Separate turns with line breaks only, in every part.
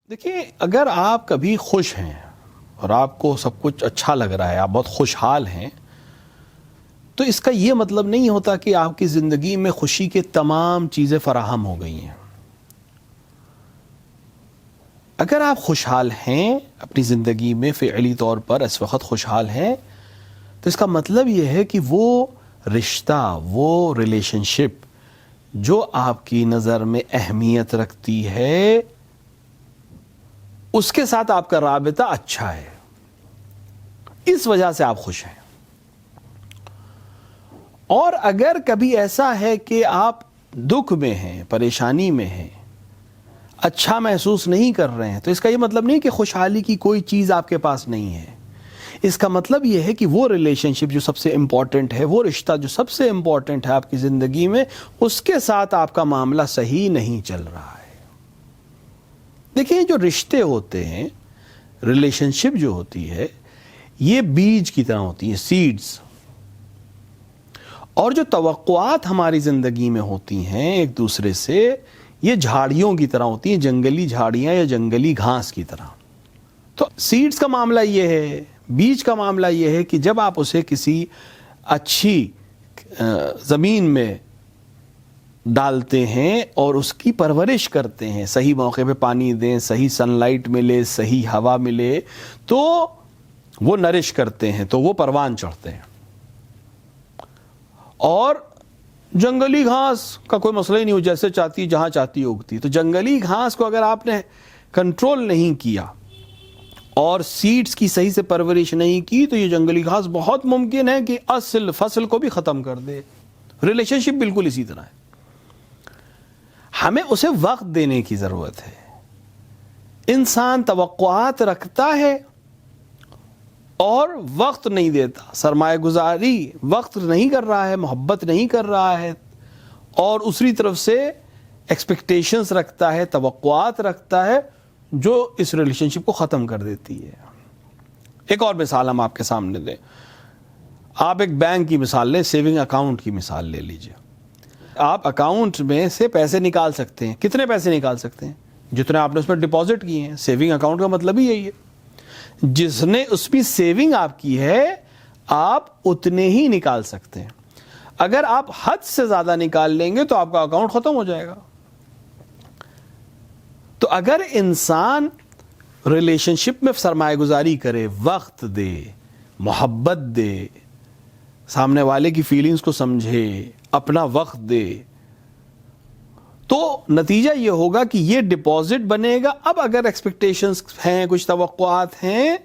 دیکھیے، اگر آپ کبھی خوش ہیں اور آپ کو سب کچھ اچھا لگ رہا ہے، آپ بہت خوشحال ہیں، تو اس کا یہ مطلب نہیں ہوتا کہ آپ کی زندگی میں خوشی کے تمام چیزیں فراہم ہو گئی ہیں۔ اگر آپ خوشحال ہیں اپنی زندگی میں، فعلی طور پر اس وقت خوشحال ہیں، تو اس کا مطلب یہ ہے کہ وہ رشتہ، وہ ریلیشن شپ جو آپ کی نظر میں اہمیت رکھتی ہے، اس کے ساتھ آپ کا رابطہ اچھا ہے، اس وجہ سے آپ خوش ہیں۔ اور اگر کبھی ایسا ہے کہ آپ دکھ میں ہیں، پریشانی میں ہیں، اچھا محسوس نہیں کر رہے ہیں، تو اس کا یہ مطلب نہیں کہ خوشحالی کی کوئی چیز آپ کے پاس نہیں ہے۔ اس کا مطلب یہ ہے کہ وہ ریلیشن شپ جو سب سے امپورٹنٹ ہے، وہ رشتہ جو سب سے امپورٹنٹ ہے آپ کی زندگی میں، اس کے ساتھ آپ کا معاملہ صحیح نہیں چل رہا ہے۔ دیکھیں، جو رشتے ہوتے ہیں، ریلیشن شپ جو ہوتی ہے، یہ بیج کی طرح ہوتی ہے، سیڈز۔ اور جو توقعات ہماری زندگی میں ہوتی ہیں ایک دوسرے سے، یہ جھاڑیوں کی طرح ہوتی ہیں، جنگلی جھاڑیاں یا جنگلی گھاس کی طرح۔ تو سیڈز کا معاملہ یہ ہے، بیج کا معاملہ یہ ہے کہ جب آپ اسے کسی اچھی زمین میں ڈالتے ہیں اور اس کی پرورش کرتے ہیں، صحیح موقع پہ پانی دیں، صحیح سن لائٹ ملے، صحیح ہوا ملے، تو وہ نرش کرتے ہیں، تو وہ پروان چڑھتے ہیں۔ اور جنگلی گھاس کا کوئی مسئلہ ہی نہیں ہو، جیسے چاہتی جہاں چاہتی اگتی۔ تو جنگلی گھاس کو اگر آپ نے کنٹرول نہیں کیا اور سیڈز کی صحیح سے پرورش نہیں کی، تو یہ جنگلی گھاس بہت ممکن ہے کہ اصل فصل کو بھی ختم کر دے۔ ریلیشن شپ بالکل اسی طرح ہے، ہمیں اسے وقت دینے کی ضرورت ہے۔ انسان توقعات رکھتا ہے اور وقت نہیں دیتا، سرمایہ گزاری وقت نہیں کر رہا ہے، محبت نہیں کر رہا ہے، اور دوسری طرف سے ایکسپیکٹیشنز رکھتا ہے، توقعات رکھتا ہے، جو اس ریلیشن شپ کو ختم کر دیتی ہے۔ ایک اور مثال ہم آپ کے سامنے دیں، آپ ایک بینک کی مثال لیں، سیونگ اکاؤنٹ کی مثال لے لیجئے۔ آپ اکاؤنٹ میں سے پیسے نکال سکتے ہیں، کتنے پیسے نکال سکتے ہیں؟ جتنے آپ نے اس میں ڈپازٹ کیے ہیں۔ سیونگ اکاؤنٹ کا مطلب ہی یہی ہے، جس نے اس میں سیونگ آپ کی ہے، آپ اتنے ہی نکال سکتے ہیں۔ اگر آپ حد سے زیادہ نکال لیں گے تو آپ کا اکاؤنٹ ختم ہو جائے گا۔ تو اگر انسان ریلیشن شپ میں سرمایہ گزاری کرے، وقت دے، محبت دے، سامنے والے کی فیلنگز کو سمجھے، اپنا وقت دے، تو نتیجہ یہ ہوگا کہ یہ ڈپازٹ بنے گا۔ اب اگر ایکسپیکٹیشنز ہیں، کچھ توقعات ہیں،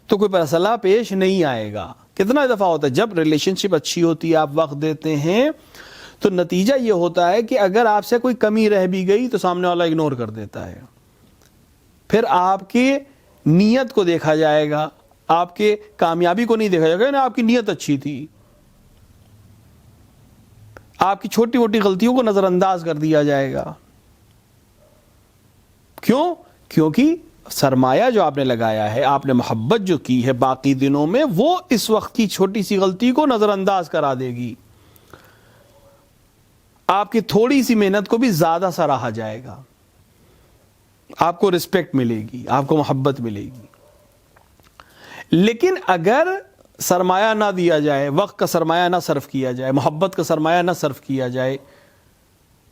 تو کوئی مسئلہ پیش نہیں آئے گا۔ کتنا دفعہ ہوتا ہے جب ریلیشن شپ اچھی ہوتی ہے، آپ وقت دیتے ہیں، تو نتیجہ یہ ہوتا ہے کہ اگر آپ سے کوئی کمی رہ بھی گئی تو سامنے والا اگنور کر دیتا ہے۔ پھر آپ کی نیت کو دیکھا جائے گا، آپ کے کامیابی کو نہیں دیکھا جائے گا، یعنی آپ کی نیت اچھی تھی، آپ کی چھوٹی موٹی غلطیوں کو نظر انداز کر دیا جائے گا۔ کیوں؟ کیونکہ سرمایہ جو آپ نے لگایا ہے، آپ نے محبت جو کی ہے باقی دنوں میں، وہ اس وقت کی چھوٹی سی غلطی کو نظر انداز کرا دے گی۔ آپ کی تھوڑی سی محنت کو بھی زیادہ سراہا جائے گا، آپ کو رسپیکٹ ملے گی، آپ کو محبت ملے گی۔ لیکن اگر سرمایہ نہ دیا جائے، وقت کا سرمایہ نہ صرف کیا جائے، محبت کا سرمایہ نہ صرف کیا جائے،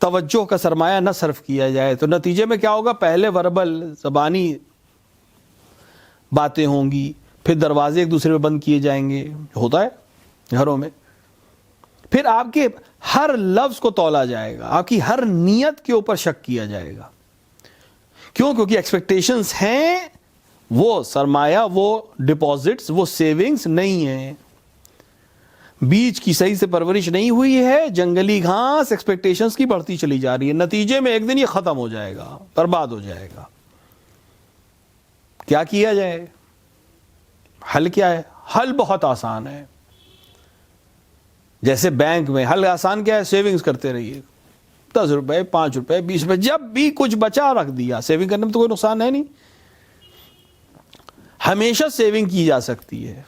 توجہ کا سرمایہ نہ صرف کیا جائے، تو نتیجے میں کیا ہوگا؟ پہلے وربل، زبانی باتیں ہوں گی، پھر دروازے ایک دوسرے میں بند کیے جائیں گے، ہوتا ہے گھروں میں۔ پھر آپ کے ہر لفظ کو تولا جائے گا، آپ کی ہر نیت کے اوپر شک کیا جائے گا۔ کیوں؟ کیونکہ ایکسپیکٹیشنز ہیں، وہ سرمایہ، وہ ڈپازٹس، وہ سیونگز نہیں ہیں، بیج کی صحیح سے پرورش نہیں ہوئی ہے، جنگلی گھاس ایکسپیکٹیشنز کی بڑھتی چلی جا رہی ہے، نتیجے میں ایک دن یہ ختم ہو جائے گا، برباد ہو جائے گا۔ کیا کیا جائے؟ حل کیا ہے؟ حل بہت آسان ہے۔ جیسے بینک میں حل آسان کیا ہے؟ سیونگز کرتے رہیے، 10 روپے، 5 روپے، 20 روپے، جب بھی کچھ بچا رکھ دیا۔ سیونگ کرنے میں تو کوئی نقصان ہے نہیں، ہمیشہ سیونگ کی جا سکتی ہے،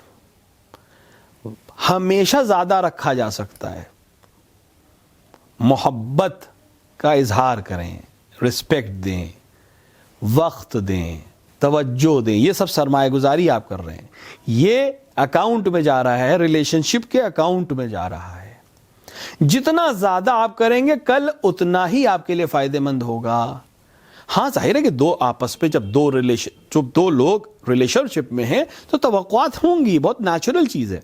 ہمیشہ زیادہ رکھا جا سکتا ہے۔ محبت کا اظہار کریں، رسپیکٹ دیں، وقت دیں، توجہ دیں. یہ سب سرمایہ گزاری آپ کر رہے ہیں. یہ اکاؤنٹ میں جا رہا ہے، ریلیشن شپ کے اکاؤنٹ میں جا رہا ہے. جتنا زیادہ آپ کریں گے کل اتنا ہی آپ کے لیے فائدہ مند ہوگا. ہاں ظاہر ہے کہ دو آپس میں جب دو لوگ ریلیشن شپ میں ہیں تو توقعات ہوں گی، بہت نیچرل چیز ہے.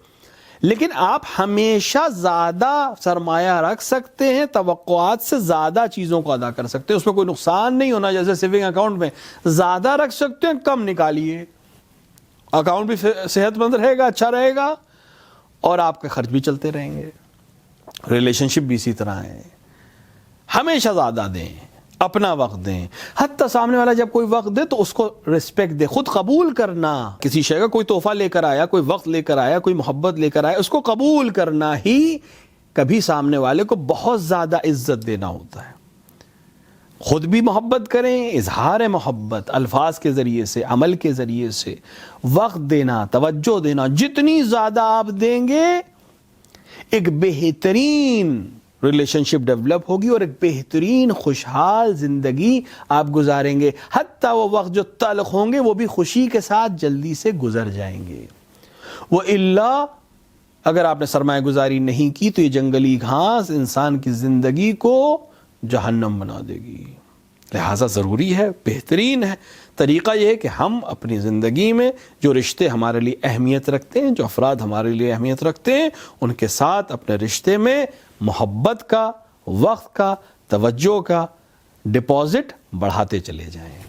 لیکن آپ ہمیشہ زیادہ سرمایہ رکھ سکتے ہیں، توقعات سے زیادہ چیزوں کو ادا کر سکتے ہیں. اس میں کوئی نقصان نہیں ہونا. جیسے سیونگ اکاؤنٹ میں زیادہ رکھ سکتے ہیں، کم نکالیے، اکاؤنٹ بھی صحت مند رہے گا، اچھا رہے گا، اور آپ کے خرچ بھی چلتے رہیں گے. ریلیشن شپ بھی اسی طرح ہے. ہمیشہ زیادہ دیں، اپنا وقت دیں. حتی سامنے والا جب کوئی وقت دے تو اس کو رسپیکٹ دے. خود قبول کرنا، کسی شے کا کوئی تحفہ لے کر آیا، کوئی وقت لے کر آیا، کوئی محبت لے کر آیا، اس کو قبول کرنا ہی کبھی سامنے والے کو بہت زیادہ عزت دینا ہوتا ہے. خود بھی محبت کریں، اظہار محبت الفاظ کے ذریعے سے، عمل کے ذریعے سے، وقت دینا، توجہ دینا. جتنی زیادہ آپ دیں گے ایک بہترین ریلیشن شپ ڈیولپ ہوگی اور ایک بہترین خوشحال زندگی آپ گزاریں گے. حتیٰ وہ وقت جو تلخ ہوں گے وہ بھی خوشی کے ساتھ جلدی سے گزر جائیں گے. وَإِلَّا اگر آپ نے سرمایہ گزاری نہیں کی تو یہ جنگلی گھاس انسان کی زندگی کو جہنم بنا دے گی. لہٰذا ضروری ہے، بہترین ہے طریقہ یہ ہے کہ ہم اپنی زندگی میں جو رشتے ہمارے لیے اہمیت رکھتے ہیں، جو افراد ہمارے لیے اہمیت رکھتے ہیں، ان کے ساتھ اپنے رشتے میں محبت کا، وقت کا، توجہ کا ڈپازٹ بڑھاتے چلے جائیں.